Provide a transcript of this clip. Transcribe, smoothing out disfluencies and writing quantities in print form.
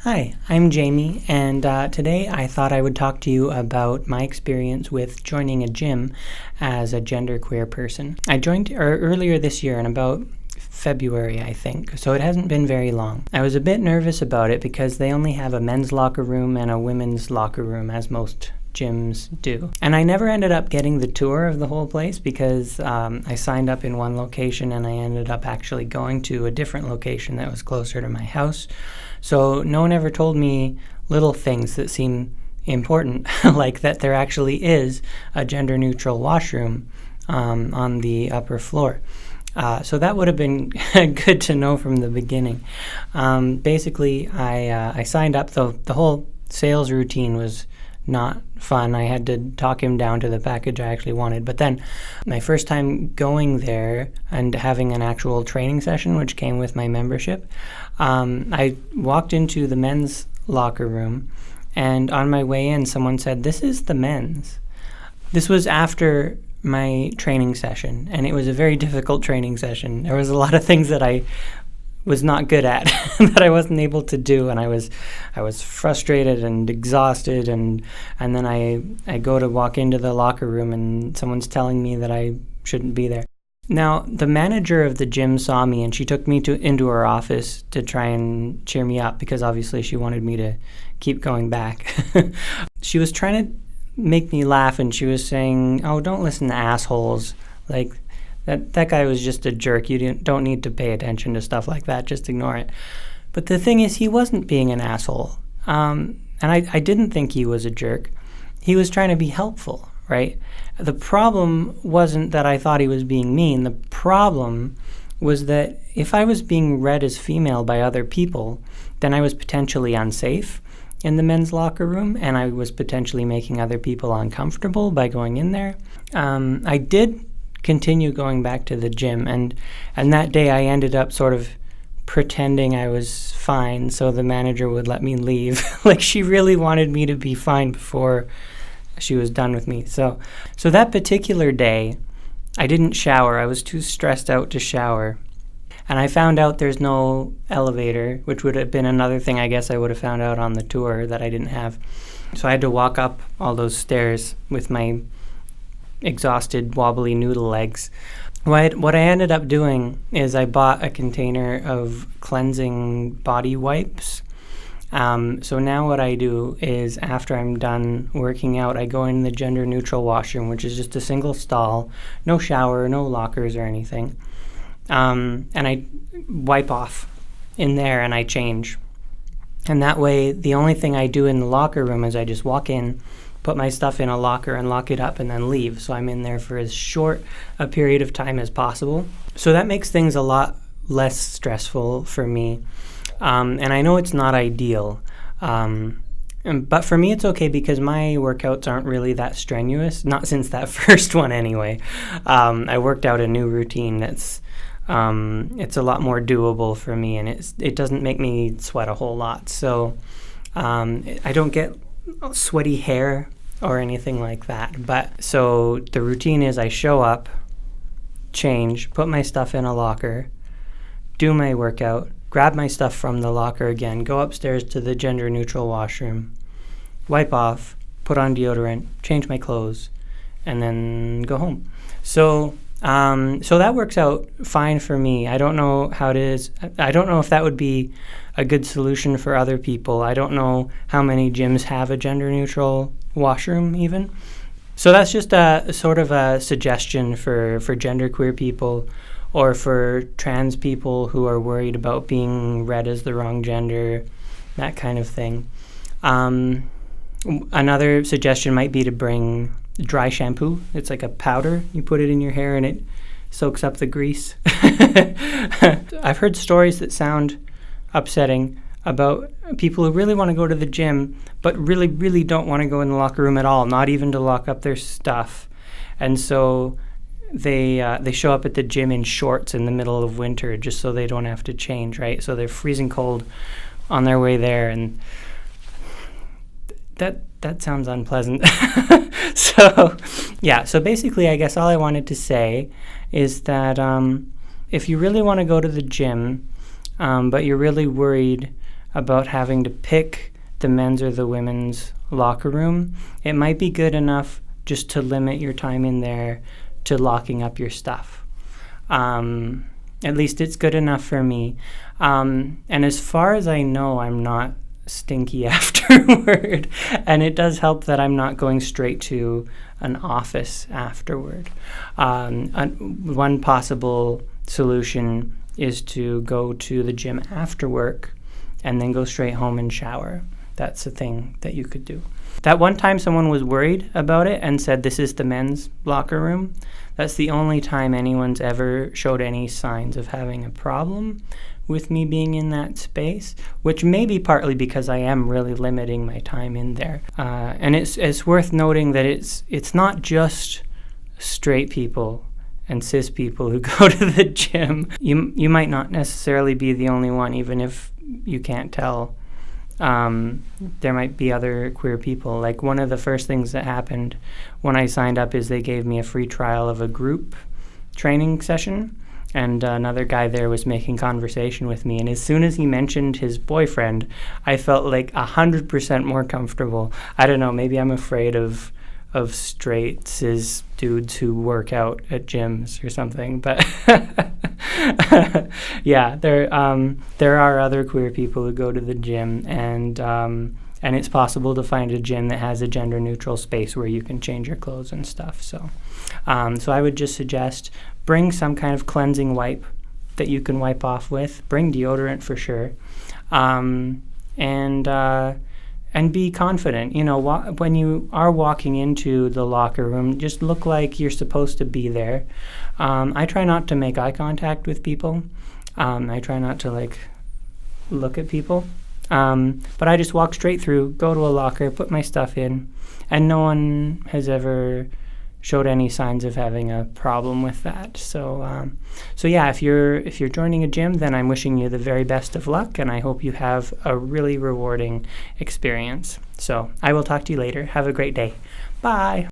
Hi, I'm Jamie, and today I thought I would talk to you about my experience with joining a gym as a genderqueer person. I joined earlier this year in about February, I think, so it hasn't been very long. I was a bit nervous about it because they only have a men's locker room and a women's locker room, as most gyms do. And I never ended up getting the tour of the whole place because I signed up in one location and I ended up actually going to a different location that was closer to my house. So no one ever told me little things that seem important, like that there actually is a gender-neutral washroom on the upper floor. So that would have been good to know from the beginning. Basically, I signed up, though the whole sales routine was not fun. I had to talk him down to the package I actually wanted. But then my first time going there and having an actual training session, which came with my membership, I walked into the men's locker room, and on my way in, someone said, "This is the men's." This was after my training session, and it was a very difficult training session. There was a lot of things that I was not good at that I wasn't able to do, and I was frustrated and exhausted, and then I go to walk into the locker room and someone's telling me that I shouldn't be there. Now, the manager of the gym saw me and she took me into her office to try and cheer me up because obviously she wanted me to keep going back. She was trying to make me laugh and she was saying, "Oh, don't listen to assholes. Like, that guy was just a jerk. You don't need to pay attention to stuff like that. Just ignore it." But the thing is, he wasn't being an asshole. And I didn't think he was a jerk. He was trying to be helpful, right? The problem wasn't that I thought he was being mean. The problem was that if I was being read as female by other people, then I was potentially unsafe in the men's locker room, and I was potentially making other people uncomfortable by going in there. I did continue going back to the gym, and that day I ended up sort of pretending I was fine so the manager would let me leave. Like, she really wanted me to be fine before she was done with me. So that particular day I didn't shower. I was too stressed out to shower, and I found out there's no elevator, which would have been another thing I guess I would have found out on the tour that I didn't have. So I had to walk up all those stairs with my exhausted, wobbly noodle legs. What I ended up doing is I bought a container of cleansing body wipes. So now what I do is after I'm done working out, I go in the gender-neutral washroom, which is just a single stall, no shower, no lockers or anything. And I wipe off in there and I change. And that way, the only thing I do in the locker room is I just walk in, put my stuff in a locker and lock it up and then leave. So I'm in there for as short a period of time as possible. So that makes things a lot less stressful for me. And I know it's not ideal. But for me, it's okay because my workouts aren't really that strenuous. Not since that first one anyway. I worked out a new routine that's it's a lot more doable for me, and it doesn't make me sweat a whole lot. So I don't get sweaty hair or anything like that. But so the routine is I show up, change, put my stuff in a locker, do my workout, grab my stuff from the locker again, go upstairs to the gender neutral washroom, wipe off, put on deodorant, change my clothes, and then go home. So that works out fine for me. I don't know how it is. I don't know if that would be a good solution for other people. I don't know how many gyms have a gender-neutral washroom even. So that's just a sort of a suggestion for genderqueer people or for trans people who are worried about being read as the wrong gender, that kind of thing. Another suggestion might be to bring dry shampoo. It's like a powder. You put it in your hair and it soaks up the grease. I've heard stories that sound upsetting about people who really want to go to the gym but really, really don't want to go in the locker room at all, not even to lock up their stuff. And so they show up at the gym in shorts in the middle of winter just so they don't have to change, right? So they're freezing cold on their way there, and that sounds unpleasant. So basically I guess all I wanted to say is that if you really want to go to the gym but you're really worried about having to pick the men's or the women's locker room. It might be good enough just to limit your time in there to locking up your stuff. At least it's good enough for me. And as far as I know, I'm not stinky afterward. And it does help that I'm not going straight to an office afterward. One possible solution is to go to the gym after work and then go straight home and shower. That's a thing that you could do. That one time someone was worried about it and said this is the men's locker room. That's the only time anyone's ever showed any signs of having a problem with me being in that space, which may be partly because I am really limiting my time in there. And it's worth noting that it's not just straight people and cis people who go to the gym. You might not necessarily be the only one, even if you can't tell. There might be other queer people. Like, one of the first things that happened when I signed up is they gave me a free trial of a group training session, and another guy there was making conversation with me, and as soon as he mentioned his boyfriend, I felt like 100% more comfortable. I don't know, maybe I'm afraid of straight cis dudes who work out at gyms or something, but yeah, there are other queer people who go to the gym, and it's possible to find a gym that has a gender neutral space where you can change your clothes and stuff. So I would just suggest bring some kind of cleansing wipe that you can wipe off with. Bring deodorant for sure, and be confident. You know, when you are walking into the locker room, just look like you're supposed to be there. I try not to make eye contact with people. I try not to look at people. But I just walk straight through, go to a locker, put my stuff in, and no one has ever showed any signs of having a problem with that. So yeah, if you're joining a gym, then I'm wishing you the very best of luck, and I hope you have a really rewarding experience. So I will talk to you later. Have a great day. Bye.